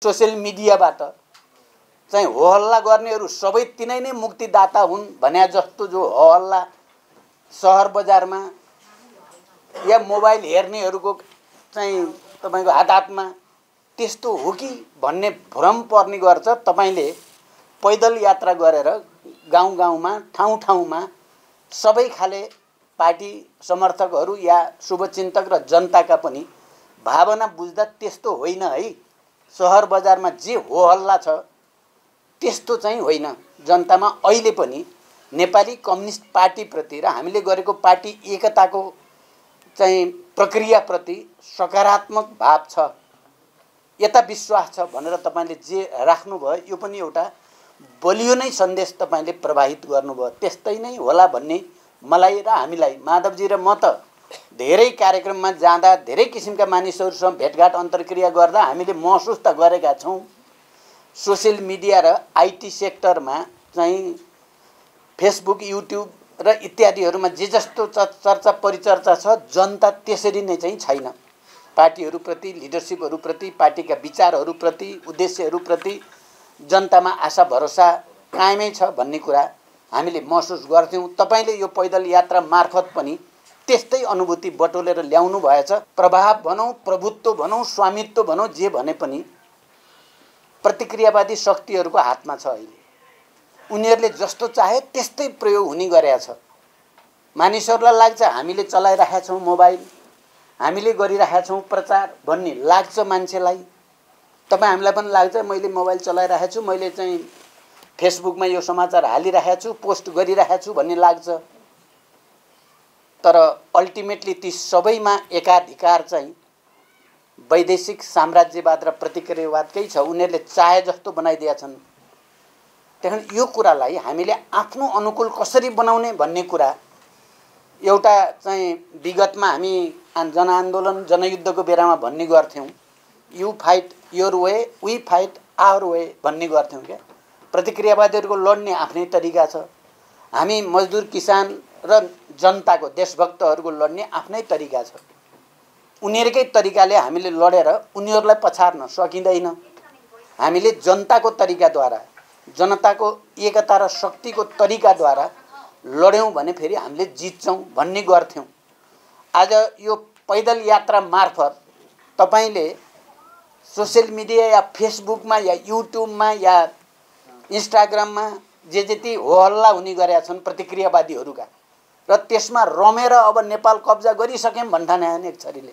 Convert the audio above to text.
Social मिडियाबाट चाहिँ होहल्ला गर्नेहरू सबै तिनै नै मुक्तिदाता हुन् भन्या जस्तो जो होहल्ला सहर बजारमा या मोबाइल हेर्नेहरूको चाहिँ तपाईको हातमा त्यस्तो हो कि भन्ने भ्रम पर्ने गर्छ। तपाईले पैदल यात्रा गरेर गाउँ गाउँमा ठाउँ ठाउँमा सबै खाले पार्टी समर्थकहरू या शुभचिन्तक र जनताका पनि भावना बुझ्दा त्यस्तो होइन है। सहर बजारमा जे होहल्ला छ त्यस्तो चाहिँ होइन। जनतामा अहिले पनि नेपाली कम्युनिस्ट पार्टी प्रति र हामीले गरेको पार्टी एकताको चाहिँ प्रक्रिया प्रति सकारात्मक भाव छ, यता विश्वास छ भनेर तपाईले जे राख्नुभयो यो पनि एउटा बलियो नै सन्देश तपाईले प्रवाहित गर्नुभयो। त्यस्तै नै होला भन्ने मलाई र हामीलाई माधवजी र म त धेरै कार्यक्रममा जाँदा धेरै किसिमका मानिसहरूसँग भेटघाट अन्तर्क्रिया गर्दा हामीले महसुस त गरेका छौँ। सोशल मिडिया र आईटी सेक्टरमा चाहिँ फेसबुक युट्युब र इत्यादिहरूमा जे जस्तो चर्चा परिचर्चा छ जनता त्यसरी नै चाहिँ छैन। पार्टीहरूप्रति लिडरसिपहरूप्रति पार्टीका विचारहरूप्रति उद्देश्यहरूप्रति जनतामा आशा भरोसा कायमै छ भन्ने कुरा हामीले महसुस गर्थ्यौँ। तपाईले यो पैदल यात्रा मार्फत पनि त्यस्तै अनुभूति बटोलेर ल्याउनु भएछ। प्रभाव भनौँ, प्रभुत्व भनौँ, स्वामित्व भनौँ, जे भने पनि प्रतिक्रियावादी शक्तिहरूको हातमा छ। अहिले उनीहरूले जस्तो चाहे त्यस्तै प्रयोग हुने गरेका छ। मानिसहरूलाई लाग्छ हामीले चलाइरहेका छौँ मोबाइल, हामीले गरिरहेका छौँ प्रचार भन्ने लाग्छ मान्छेलाई। तपाईँ हामीलाई पनि लाग्छ मैले मोबाइल चलाइरहेको छु, मैले चाहिँ फेसबुकमा यो समाचार हालिरहेको छु, पोस्ट गरिरहेको छु भन्ने लाग्छ। तर अल्टिमेटली ती सबैमा एकाधिकार चाहिँ वैदेशिक साम्राज्यवाद र प्रतिक्रियावादकै छ। उनीहरूले चाहे जस्तो बनाइदिएका छन्। त्यही यो कुरालाई हामीले आफ्नो अनुकूल कसरी बनाउने भन्ने कुरा एउटा चाहिँ विगतमा हामी जनआन्दोलन जनयुद्धको बेलामा भन्ने गर्थ्यौँ, you fight your way we fight our way भन्ने गर्थ्यौँ क्या। प्रतिक्रियावादीहरूको लड्ने आफ्नै तरिका छ, हामी मजदुर किसान र जनताको देशभक्तहरूको लड्ने आफ्नै तरिका छ। उनीहरूकै तरिकाले हामीले लडेर उनीहरूलाई पछार्न सकिँदैन। हामीले जनताको तरिकाद्वारा जनताको एकता र शक्तिको तरिकाद्वारा लड्यौँ भने फेरि हामीले जित्छौँ भन्ने गर्थ्यौँ। आज यो पैदल यात्रा मार्फत तपाईले सोशल मिडिया या फेसबुकमा या युट्युबमा या इन्स्टाग्राममा जे जति होहल्ला हुने गरेका छन् प्रतिक्रियावादीहरूका र त्यसमा रमेर अब नेपाल कब्जा गरिसक्यौँ भन्ठाने एक छरीले